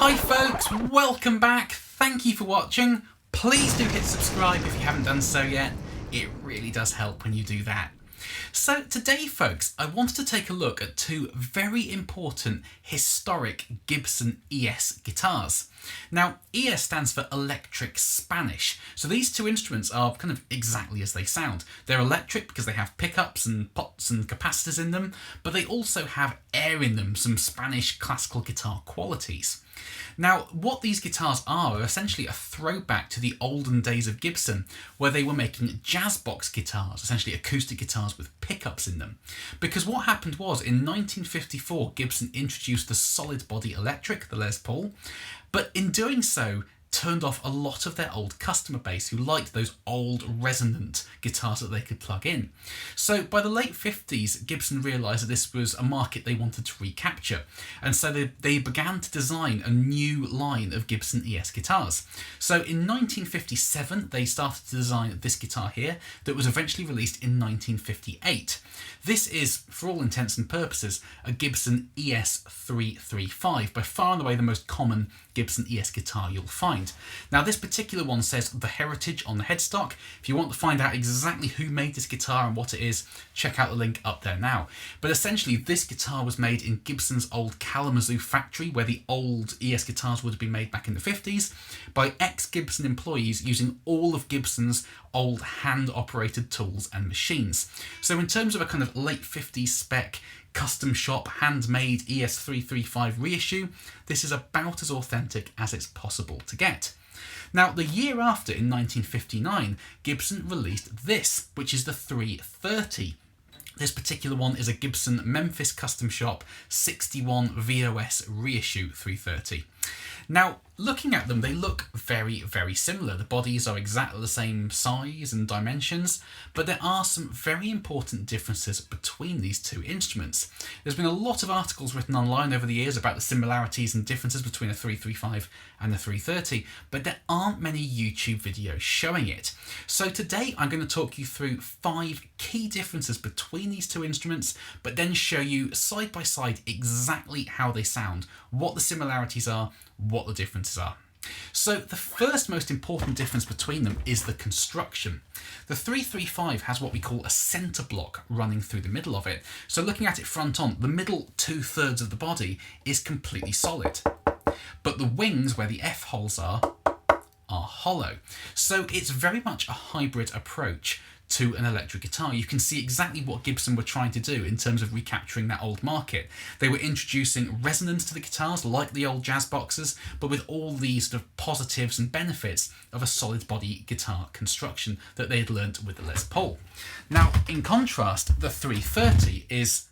Hi folks, welcome back. Thank you for watching. Please do hit subscribe if you haven't done so yet. It really does help when you do that. So today folks, I wanted to take a look at two very important historic Gibson ES guitars. Now ES stands for electric Spanish, so these two instruments are kind of exactly as they sound. They're electric because they have pickups and pots and capacitors in them, but they also have air in them, some Spanish classical guitar qualities. Now, what these guitars are essentially a throwback to the olden days of Gibson, where they were making jazz box guitars, essentially acoustic guitars with pickups in them. Because what happened was, in 1954, Gibson introduced the solid body electric, the Les Paul, but in doing so, turned off a lot of their old customer base who liked those old resonant guitars that they could plug in. So by the late 50s, Gibson realised that this was a market they wanted to recapture, and so they began to design a new line of Gibson ES guitars. So in 1957 they started to design this guitar here that was eventually released in 1958. This is, for all intents and purposes, a Gibson ES-335, by far and away the most common Gibson ES guitar you'll find. Now this particular one says The Heritage on the headstock. If you want to find out exactly who made this guitar and what it is, check out the link up there now. But essentially this guitar was made in Gibson's old Kalamazoo factory, where the old ES guitars would have been made back in the 50s, by ex-Gibson employees using all of Gibson's old hand-operated tools and machines. So in terms of a kind of late 50s spec, custom shop, handmade ES-335 reissue, this is about as authentic as it's possible to get. Now, the year after, in 1959, Gibson released this, which is the 330. This particular one is a Gibson Memphis custom shop 61 VOS reissue 330. Now, looking at them, they look very, very similar. The bodies are exactly the same size and dimensions, but there are some very important differences between these two instruments. There's been a lot of articles written online over the years about the similarities and differences between a 335 and a 330, but there aren't many YouTube videos showing it. So today I'm going to talk you through 5 key differences between these two instruments, but then show you side by side exactly how they sound, what the similarities are, what the differences are. So the first most important difference between them is the construction. The 335 has what we call a centre block running through the middle of it. So looking at it front on, the middle 2/3 of the body is completely solid. But the wings, where the F holes are hollow. So it's very much a hybrid approach to an electric guitar. You can see exactly what Gibson were trying to do in terms of recapturing that old market. They were introducing resonance to the guitars like the old jazz boxes, but with all these sort of positives and benefits of a solid body guitar construction that they had learnt with the Les Paul. Now, in contrast, the 330 is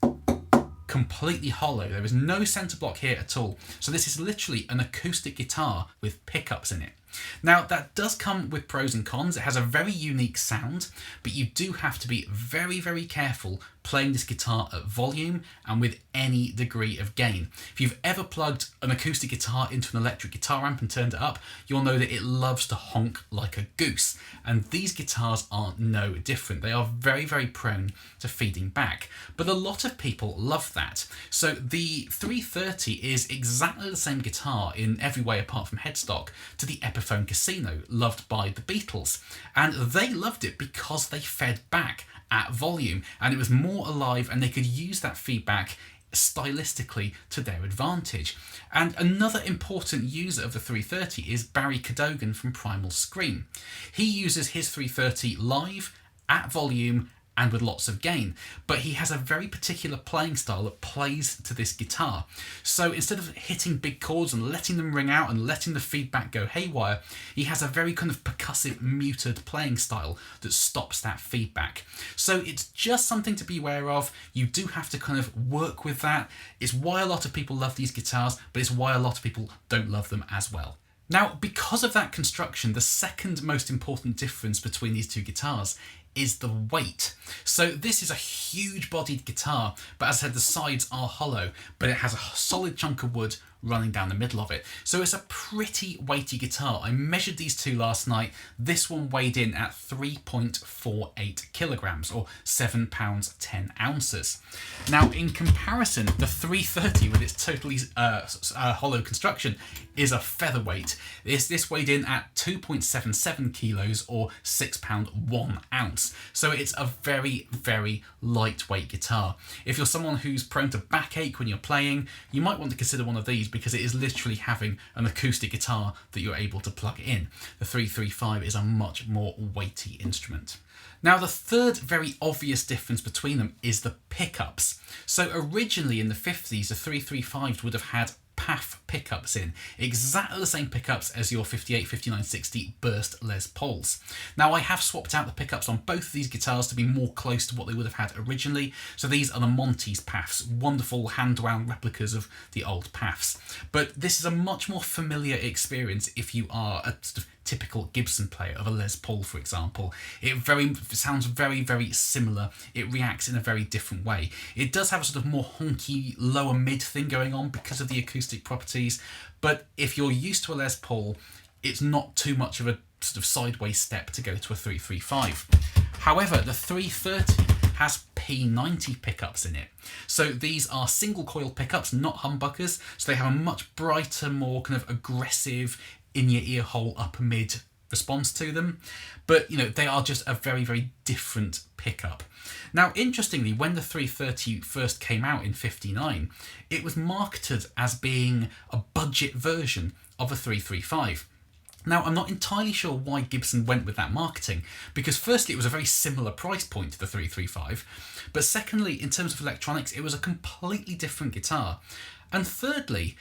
completely hollow. There is no centre block here at all. So this is literally an acoustic guitar with pickups in it. Now that does come with pros and cons. It has a very unique sound, but you do have to be very, very careful playing this guitar at volume and with any degree of gain. If you've ever plugged an acoustic guitar into an electric guitar amp and turned it up, you'll know that it loves to honk like a goose. And these guitars are no different. They are very, very prone to feeding back. But a lot of people love that. So the 330 is exactly the same guitar in every way apart from headstock to the Epiphone Casino, loved by the Beatles. And they loved it because they fed back at volume, and it was more alive, and they could use that feedback stylistically to their advantage. And another important user of the 330 is Barry Cadogan from Primal Scream. He uses his 330 live, at volume, and with lots of gain, but he has a very particular playing style that plays to this guitar. So instead of hitting big chords and letting them ring out and letting the feedback go haywire, he has a very kind of percussive, muted playing style that stops that feedback. So it's just something to be aware of. You do have to kind of work with that. It's why a lot of people love these guitars, but it's why a lot of people don't love them as well. Now, because of that construction, the second most important difference between these two guitars is the weight. So this is a huge bodied guitar, but as I said, the sides are hollow, but it has a solid chunk of wood running down the middle of it. So it's a pretty weighty guitar. I measured these two last night. This one weighed in at 3.48 kilograms or 7 pounds 10 ounces. Now in comparison, the 330 with its totally hollow construction is a featherweight. This weighed in at 2.77 kilos or 6 pound 1 ounce. So it's a very, very lightweight guitar. If you're someone who's prone to backache when you're playing, you might want to consider one of these because it is literally having an acoustic guitar that you're able to plug in. The 335 is a much more weighty instrument. Now the third very obvious difference between them is the pickups. So originally in the 50s, the 335s would have had PAF pickups in, exactly the same pickups as your 58, 59, 60 burst Les Pauls. Now I have swapped out the pickups on both of these guitars to be more close to what they would have had originally. So these are the Monty's PAFs, wonderful hand-wound replicas of the old PAFs. But this is a much more familiar experience if you are a sort of typical Gibson player of a Les Paul, for example. It sounds very, very similar. It reacts in a very different way. It does have a sort of more honky lower mid thing going on because of the acoustic properties, but if you're used to a Les Paul, it's not too much of a sort of sideways step to go to a 335. However, the 330 has P90 pickups in it. So these are single coil pickups, not humbuckers, so they have a much brighter, more kind of aggressive, in your ear hole upper mid response to them, but you know, they are just a very, very different pickup. Now interestingly, when the 330 first came out in 59, it was marketed as being a budget version of a 335. Now, I'm not entirely sure why Gibson went with that marketing, because firstly, it was a very similar price point to the 335, but secondly, in terms of electronics, it was a completely different guitar. And thirdly,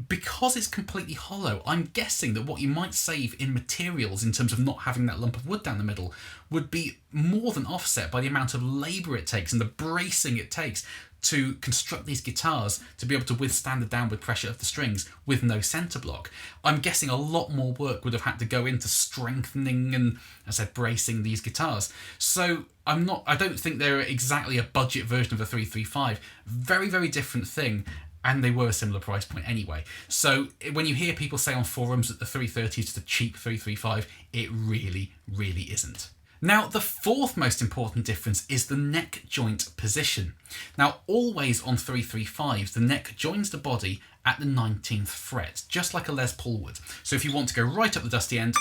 because it's completely hollow, I'm guessing that what you might save in materials in terms of not having that lump of wood down the middle would be more than offset by the amount of labour it takes and the bracing it takes to construct these guitars to be able to withstand the downward pressure of the strings with no centre block. I'm guessing a lot more work would have had to go into strengthening and, as I said, bracing these guitars. So I don't think they're exactly a budget version of a 335. Very, very different thing. And they were a similar price point anyway. So when you hear people say on forums that the 330 is the cheap 335, it really, really isn't. Now, the fourth most important difference is the neck joint position. Now, always on 335s, the neck joins the body at the 19th fret, just like a Les Paul would. So if you want to go right up the dusty end,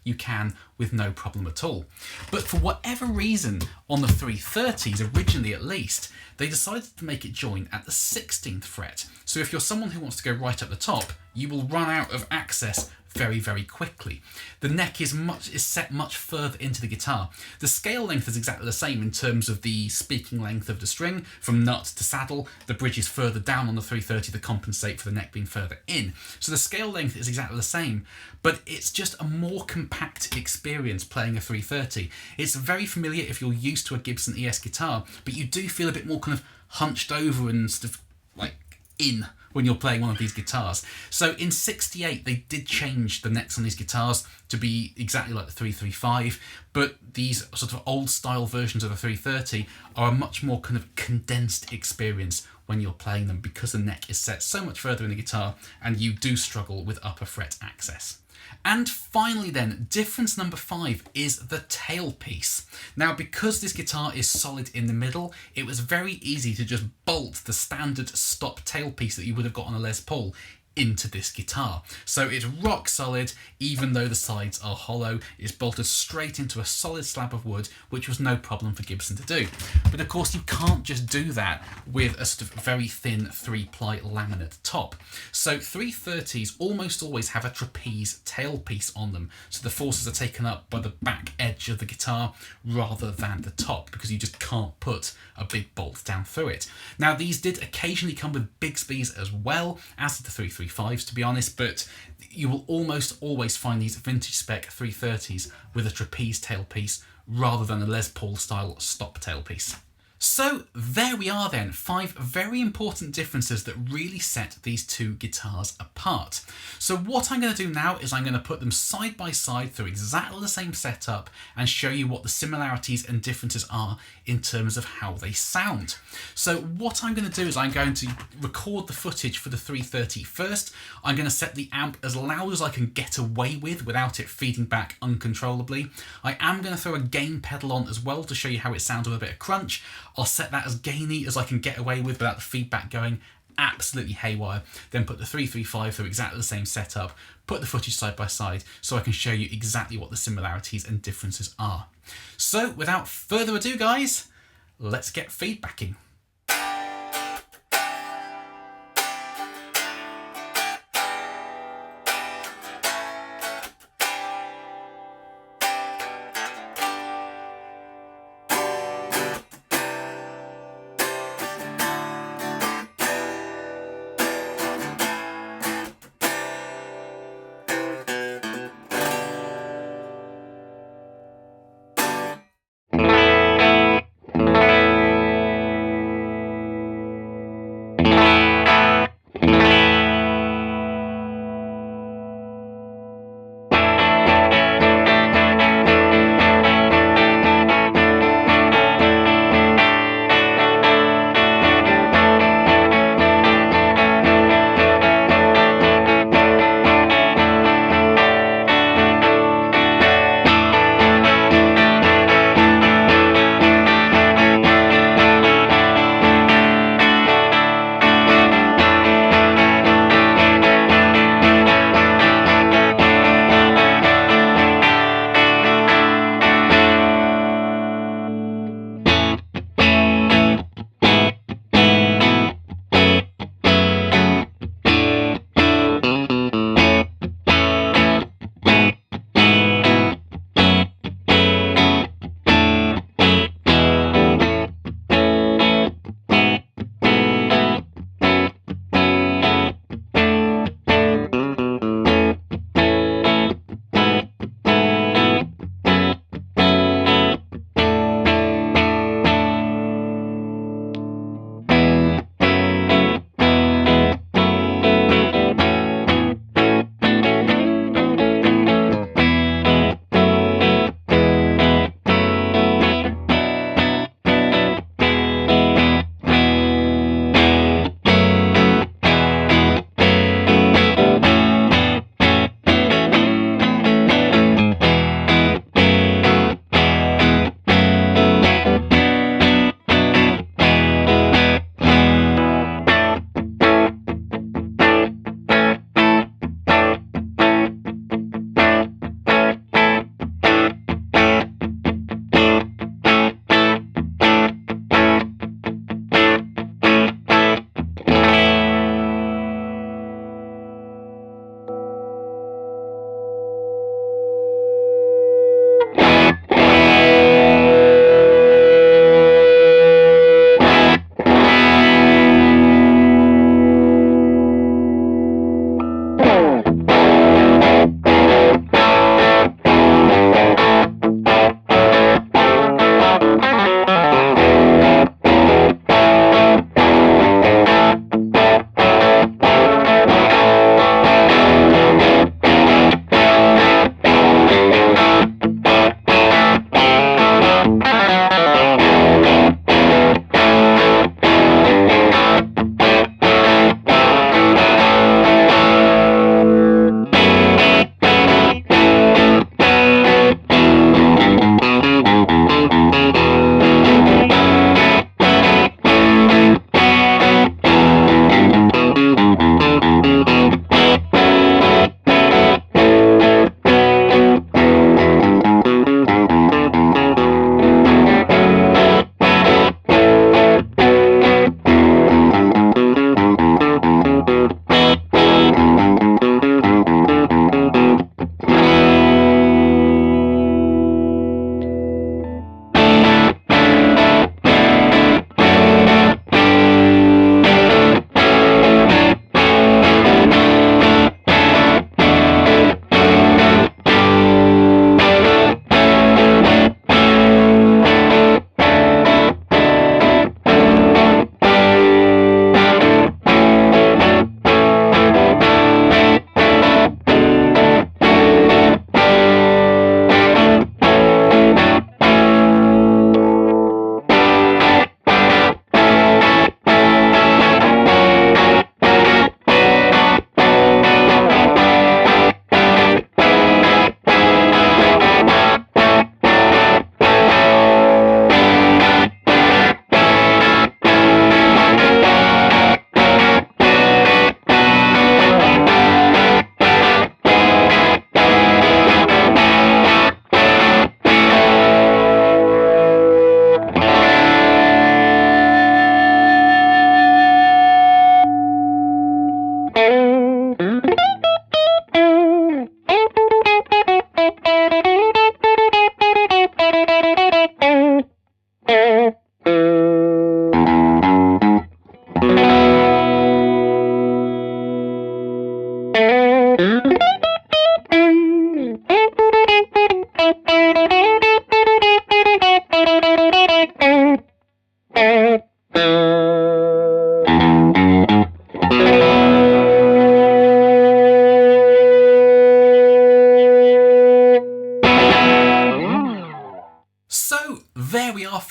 you can with no problem at all. But for whatever reason, on the 330s, originally at least, they decided to make it join at the 16th fret. So if you're someone who wants to go right up the top, you will run out of access very, very quickly. The neck is set much further into the guitar. The scale length is exactly the same in terms of the speaking length of the string, from nut to saddle. The bridge is further down on the 330 to compensate for the neck being further in. So the scale length is exactly the same, but it's just a more compact experience playing a 330. It's very familiar if you're used to a Gibson ES guitar, but you do feel a bit more kind of hunched over and sort of like in when you're playing one of these guitars. So in 68, they did change the necks on these guitars to be exactly like the 335, but these sort of old style versions of the 330 are a much more kind of condensed experience when you're playing them because the neck is set so much further in the guitar and you do struggle with upper fret access. And finally then, difference number 5 is the tailpiece. Now, because this guitar is solid in the middle, it was very easy to just bolt the standard stop tailpiece that you would have got on a Les Paul into this guitar. So it's rock solid, even though the sides are hollow. It's bolted straight into a solid slab of wood, which was no problem for Gibson to do. But of course, you can't just do that with a sort of very thin 3-ply laminate top. So 330s almost always have a trapeze tailpiece on them, so the forces are taken up by the back edge of the guitar rather than the top, because you just can't put a big bolt down through it. Now, these did occasionally come with Bigsby's as well, as did the 335s, to be honest, but you will almost always find these vintage spec 330s with a trapeze tailpiece rather than a Les Paul style stop tailpiece. So there we are then, 5 very important differences that really set these two guitars apart. So what I'm going to do now is I'm going to put them side by side through exactly the same setup and show you what the similarities and differences are in terms of how they sound. So what I'm going to do is I'm going to record the footage for the 330 first. I'm going to set the amp as loud as I can get away with without it feeding back uncontrollably. I am going to throw a gain pedal on as well to show you how it sounds with a bit of crunch. I'll set that as gainy as I can get away with without the feedback going absolutely haywire. Then put the 335 through exactly the same setup, put the footage side by side so I can show you exactly what the similarities and differences are. So without further ado guys, let's get feedbacking.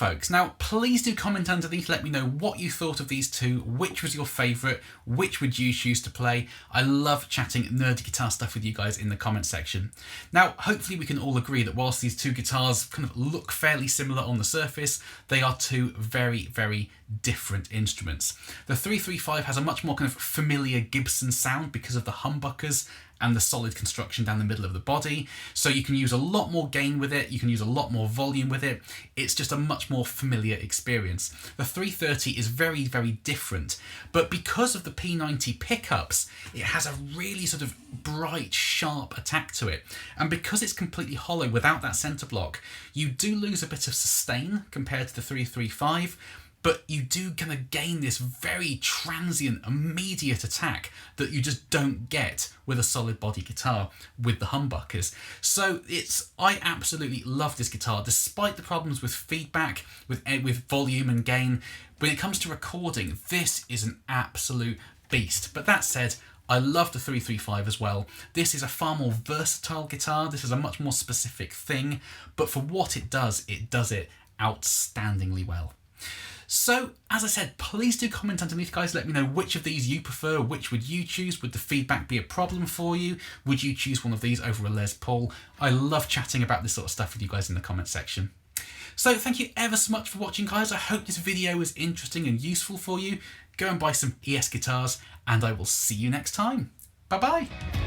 folks. Now, please do comment underneath, let me know what you thought of these two, which was your favourite, which would you choose to play. I love chatting nerdy guitar stuff with you guys in the comment section. Now, hopefully we can all agree that whilst these two guitars kind of look fairly similar on the surface, they are two very, very different instruments. The 335 has a much more kind of familiar Gibson sound because of the humbuckers and the solid construction down the middle of the body. So you can use a lot more gain with it, you can use a lot more volume with it. It's just a much more familiar experience. The 330 is very, very different, but because of the P90 pickups, it has a really sort of bright, sharp attack to it. And because it's completely hollow without that center block, you do lose a bit of sustain compared to the 335, but you do kind of gain this very transient, immediate attack that you just don't get with a solid body guitar with the humbuckers. So I absolutely love this guitar, despite the problems with feedback, with volume and gain. When it comes to recording, this is an absolute beast. But that said, I love the 335 as well. This is a far more versatile guitar. This is a much more specific thing, but for what it does it outstandingly well. So, as I said, please do comment underneath, guys. Let me know which of these you prefer. Which would you choose? Would the feedback be a problem for you? Would you choose one of these over a Les Paul? I love chatting about this sort of stuff with you guys in the comment section. So thank you ever so much for watching, guys. I hope this video was interesting and useful for you. Go and buy some ES guitars, and I will see you next time. Bye-bye.